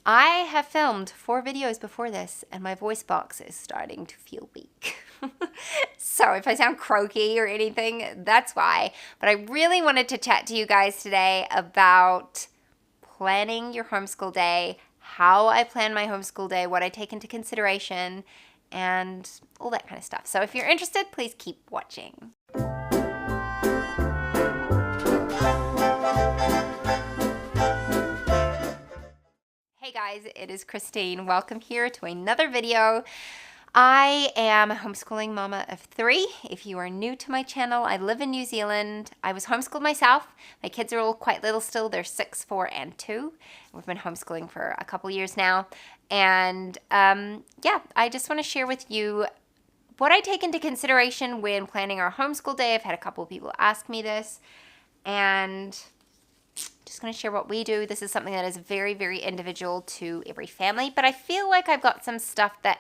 I have filmed 4 videos before this, and my voice box is starting to feel weak. So if I sound croaky or anything, that's why. But I really wanted to chat to you guys today about planning your homeschool day, how I plan my homeschool day, what I take into consideration, and all that kind of stuff. So if you're interested, please keep watching. Hey guys, it is Christine. Welcome here to another video. I am a homeschooling mama of 3. If you are new to my channel, I live in New Zealand. I was homeschooled myself. My kids are all quite little still. They're 6, 4, and 2. We've been homeschooling for a couple years now. And yeah, I just want to share with you what I take into consideration when planning our homeschool day. I've had a couple of people ask me this, and just going to share what we do. This is something that is very, very individual to every family, but I feel like I've got some stuff that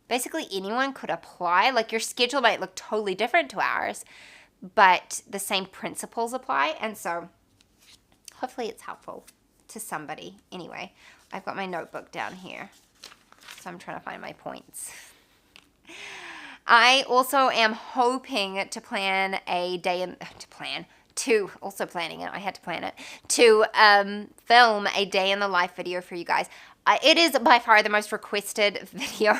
basically anyone could apply. Like, your schedule might look totally different to ours, but the same principles apply, and so hopefully it's helpful to somebody. Anyway, I've got my notebook down here, so I'm trying to find my points. I also am hoping to plan a day also planning it, I had to plan it, to film a day in the life video for you guys. It is by far the most requested video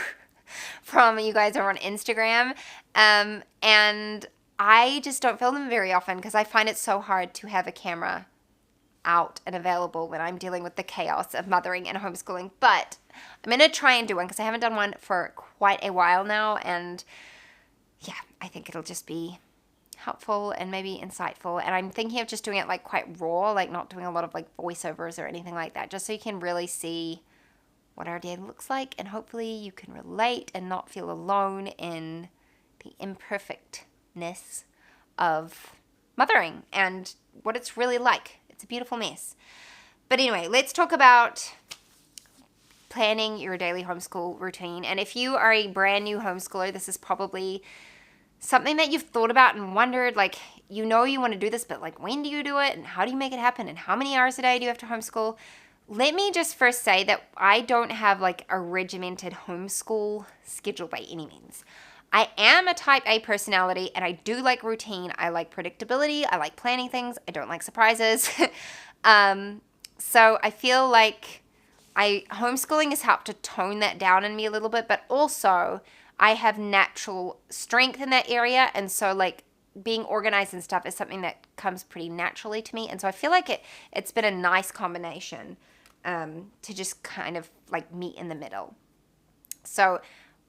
from you guys over on Instagram, and I just don't film them very often because I find it so hard to have a camera out and available when I'm dealing with the chaos of mothering and homeschooling. But I'm going to try and do one because I haven't done one for quite a while now, and yeah, I think it'll just be helpful and maybe insightful. And I'm thinking of just doing it like quite raw, like not doing a lot of like voiceovers or anything like that, just so you can really see what our day looks like, and hopefully you can relate and not feel alone in the imperfectness of mothering and what it's really like. It's a beautiful mess. But anyway, let's talk about planning your daily homeschool routine. And if you are a brand new homeschooler, this is probably something that you've thought about and wondered, like, you know you want to do this, but like, when do you do it, and how do you make it happen, and how many hours a day do you have to homeschool? Let me just first say that I don't have like a regimented homeschool schedule by any means. I am a type A personality, and I do like routine. I like predictability. I like planning things. I don't like surprises. So I feel like homeschooling has helped to tone that down in me a little bit, but also I have natural strength in that area, and so like being organized and stuff is something that comes pretty naturally to me, and so I feel like it's been a nice combination to just kind of like meet in the middle. So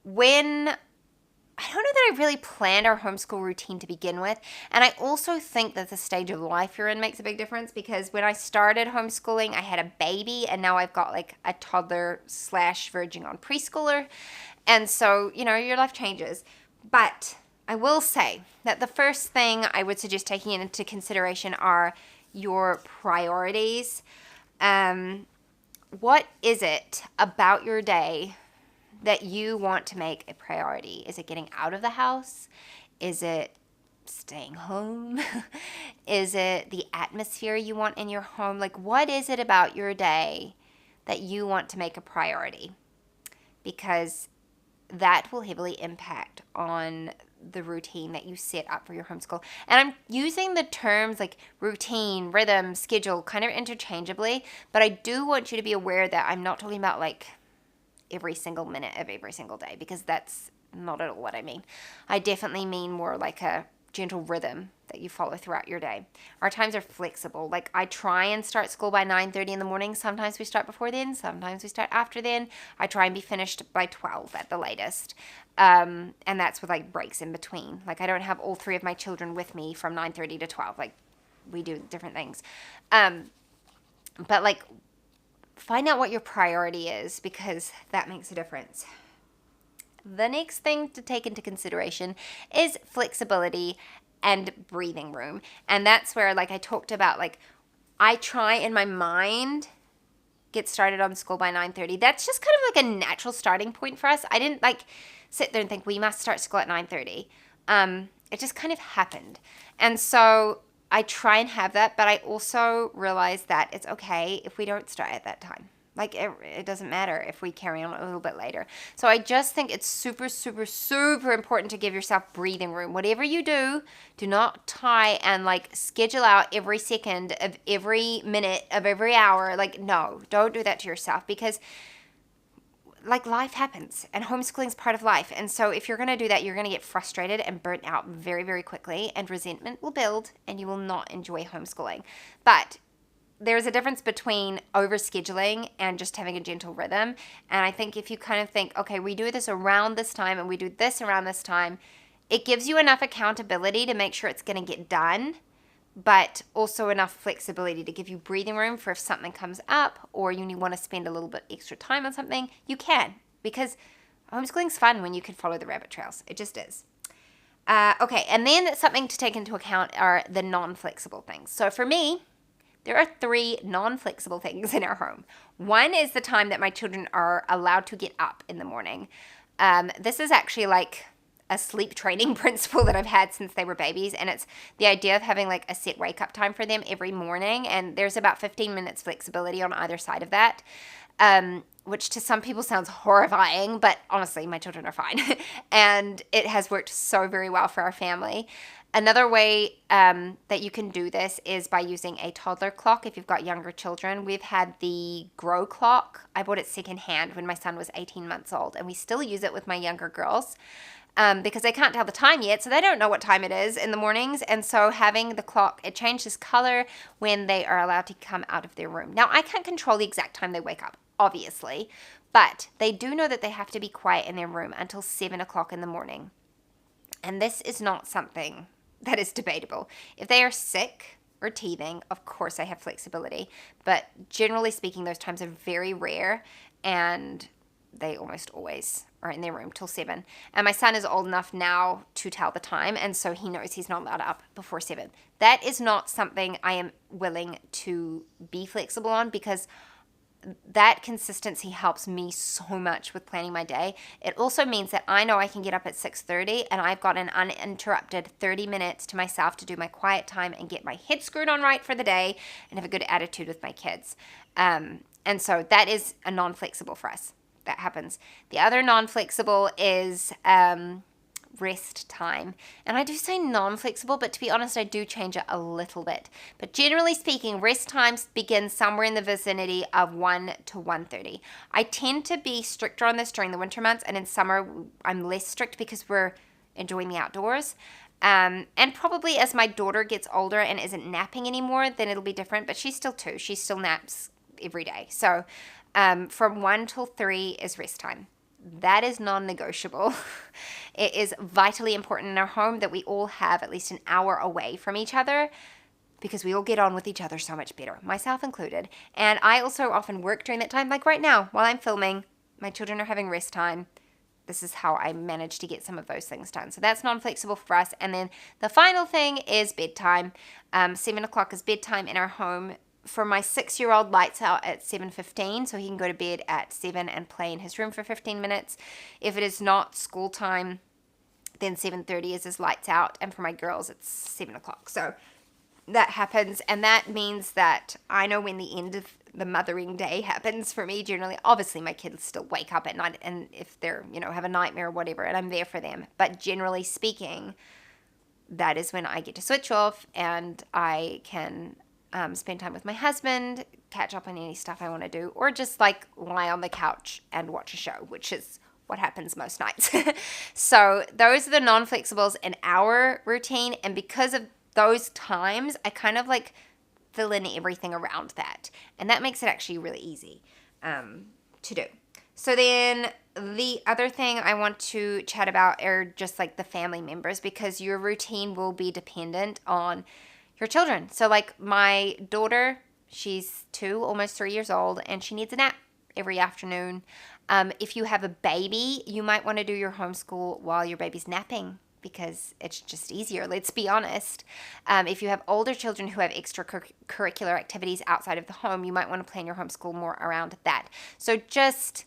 I don't know that I really planned our homeschool routine to begin with, and I also think that the stage of life you're in makes a big difference, because when I started homeschooling, I had a baby, and now I've got like a toddler / verging on preschooler, and so, you know, your life changes. But I will say that the first thing I would suggest taking into consideration are your priorities. What is it about your day that you want to make a priority? Is it getting out of the house? Is it staying home? Is it the atmosphere you want in your home? Like, what is it about your day that you want to make a priority? Because that will heavily impact on the routine that you set up for your homeschool. And I'm using the terms like routine, rhythm, schedule kind of interchangeably, but I do want you to be aware that I'm not talking about like every single minute of every single day, because that's not at all what I mean. I definitely mean more like a gentle rhythm that you follow throughout your day. Our times are flexible. Like, I try and start school by 9:30 in the morning. Sometimes we start before then. Sometimes we start after then. I try and be finished by 12 at the latest. And that's with like breaks in between. Like, I don't have all 3 of my children with me from 9:30 to 12. Like, we do different things. But like, find out what your priority is, because that makes a difference. The next thing to take into consideration is flexibility and breathing room. And that's where, like I talked about, like, I try in my mind get started on school by 9:30. That's just kind of like a natural starting point for us. I didn't like sit there and think we must start school at 9:30. It just kind of happened. And so I try and have that, but I also realize that it's okay if we don't start at that time. Like, it doesn't matter if we carry on a little bit later. So I just think it's super, super, super important to give yourself breathing room. Whatever you do, do not try and like schedule out every second of every minute of every hour. Like, no, don't do that to yourself, because like life happens and homeschooling is part of life. And so if you're going to do that, you're going to get frustrated and burnt out very, very quickly, and resentment will build and you will not enjoy homeschooling. But there's a difference between overscheduling and just having a gentle rhythm. And I think if you kind of think, okay, we do this around this time and we do this around this time, it gives you enough accountability to make sure it's going to get done, but also enough flexibility to give you breathing room for if something comes up or you want to spend a little bit extra time on something, you can. Because homeschooling's fun when you can follow the rabbit trails. It just is. Okay, and then something to take into account are the non-flexible things. So for me, there are 3 non-flexible things in our home. One is the time that my children are allowed to get up in the morning. This is actually like a sleep training principle that I've had since they were babies, and it's the idea of having like a set wake up time for them every morning, and there's about 15 minutes flexibility on either side of that, which to some people sounds horrifying, but honestly, my children are fine, and it has worked so very well for our family. Another way that you can do this is by using a toddler clock if you've got younger children. We've had the Grow clock. I bought it secondhand when my son was 18 months old, and we still use it with my younger girls because they can't tell the time yet, so they don't know what time it is in the mornings. And so having the clock, it changes color when they are allowed to come out of their room. Now, I can't control the exact time they wake up, obviously, but they do know that they have to be quiet in their room until 7 o'clock in the morning. And this is not something that is debatable. If they are sick or teething, of course I have flexibility, but generally speaking, those times are very rare, and they almost always are in their room till 7. And my son is old enough now to tell the time, and so he knows he's not allowed up before 7. That is not something I am willing to be flexible on, because that consistency helps me so much with planning my day. It also means that I know I can get up at 6:30 and I've got an uninterrupted 30 minutes to myself to do my quiet time and get my head screwed on right for the day and have a good attitude with my kids. And so that is a non-flexible for us. That happens. The other non-flexible is rest time. And I do say non-flexible, but to be honest, I do change it a little bit. But generally speaking, rest times begin somewhere in the vicinity of 1 to 1:30. I tend to be stricter on this during the winter months, and in summer I'm less strict because we're enjoying the outdoors. And probably as my daughter gets older and isn't napping anymore, then it'll be different, but she's still 2. She still naps every day. So from 1 till 3 is rest time. That is non-negotiable. It is vitally important in our home that we all have at least an hour away from each other, because we all get on with each other so much better, myself included. And I also often work during that time, like right now while I'm filming. My children are having rest time. This is how I manage to get some of those things done. So that's non-flexible for us. And then the final thing is bedtime. 7 o'clock is bedtime in our home. For my 6-year-old, lights out at 7:15, so he can go to bed at 7 and play in his room for 15 minutes. If it is not school time, then 7:30 is his lights out, and for my girls, it's 7 o'clock. So that happens, and that means that I know when the end of the mothering day happens for me. Generally, obviously, my kids still wake up at night, and if they're, have a nightmare or whatever, and I'm there for them. But generally speaking, that is when I get to switch off, and I can spend time with my husband, catch up on any stuff I want to do, or just like lie on the couch and watch a show, which is what happens most nights. So those are the non-flexibles in our routine, and because of those times, I kind of like fill in everything around that, and that makes it actually really easy to do. So then the other thing I want to chat about are just like the family members, because your routine will be dependent on your children. So like my daughter, she's 2, almost 3 years old, and she needs a nap every afternoon. If you have a baby, you might want to do your homeschool while your baby's napping, because it's just easier, let's be honest. If you have older children who have extracurricular activities outside of the home, you might want to plan your homeschool more around that. So just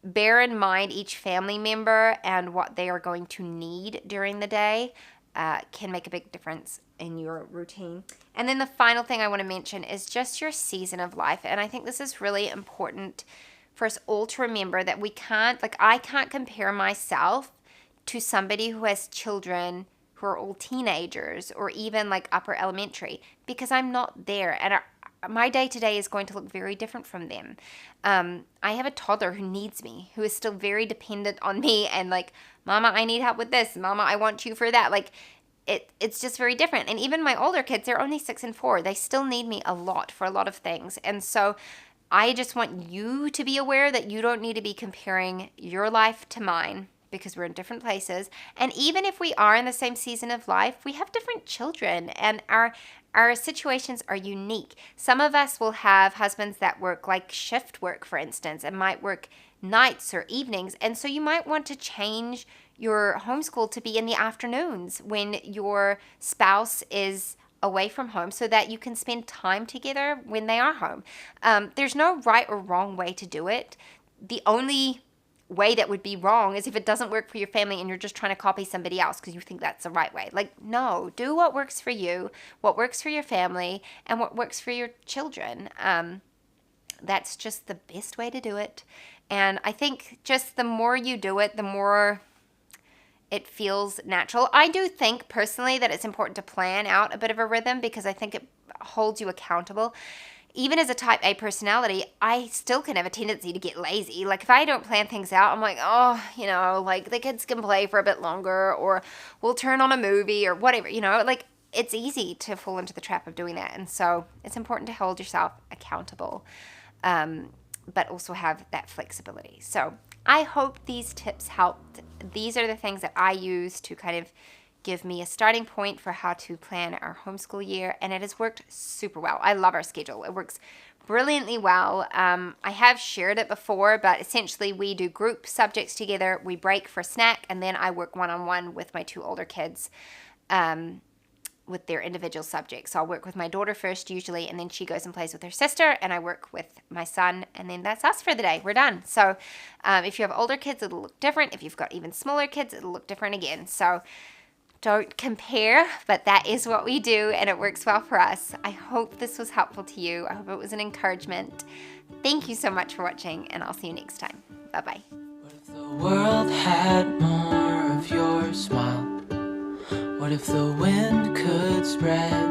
bear in mind each family member and what they are going to need during the day. can make a big difference in your routine. And then the final thing I want to mention is just your season of life. And I think this is really important for us all to remember, that we can't, like, I can't compare myself to somebody who has children who are all teenagers or even like upper elementary, because I'm not there. And my day to day is going to look very different from them. I have a toddler who needs me, who is still very dependent on me and like, Mama, I need help with this. Mama, I want you for that. Like, it's just very different. And even my older kids, they're only 6 and 4. They still need me a lot for a lot of things. And so I just want you to be aware that you don't need to be comparing your life to mine, because we're in different places. And even if we are in the same season of life, we have different children, and our situations are unique. Some of us will have husbands that work like shift work, for instance, and might work nights or evenings. And so you might want to change your homeschool to be in the afternoons when your spouse is away from home, so that you can spend time together when they are home. There's no right or wrong way to do it. The only way that would be wrong is if it doesn't work for your family and you're just trying to copy somebody else because you think that's the right way. Like, no, do what works for you, what works for your family, and what works for your children. That's just the best way to do it. And I think just the more you do it, the more it feels natural. I do think personally that it's important to plan out a bit of a rhythm, because I think it holds you accountable. Even as a type A personality, I still can have a tendency to get lazy. Like, if I don't plan things out, I'm like, oh, like the kids can play for a bit longer, or we'll turn on a movie or whatever, like it's easy to fall into the trap of doing that. And so it's important to hold yourself accountable, but also have that flexibility. So I hope these tips helped. These are the things that I use to kind of give me a starting point for how to plan our homeschool year, and it has worked super well. I love our schedule. It works brilliantly well. I have shared it before, but essentially we do group subjects together, we break for snack, and then I work one-on-one with my 2 older kids with their individual subjects. So I'll work with my daughter first usually, and then she goes and plays with her sister, and I work with my son, and then that's us for the day. We're done. So if you have older kids, it'll look different. If you've got even smaller kids, it'll look different again. So don't compare, but that is what we do, and it works well for us. I hope this was helpful to you. I hope it was an encouragement. Thank you so much for watching, and I'll see you next time. Bye-bye. What if the world had more of your smile? What if the wind could spread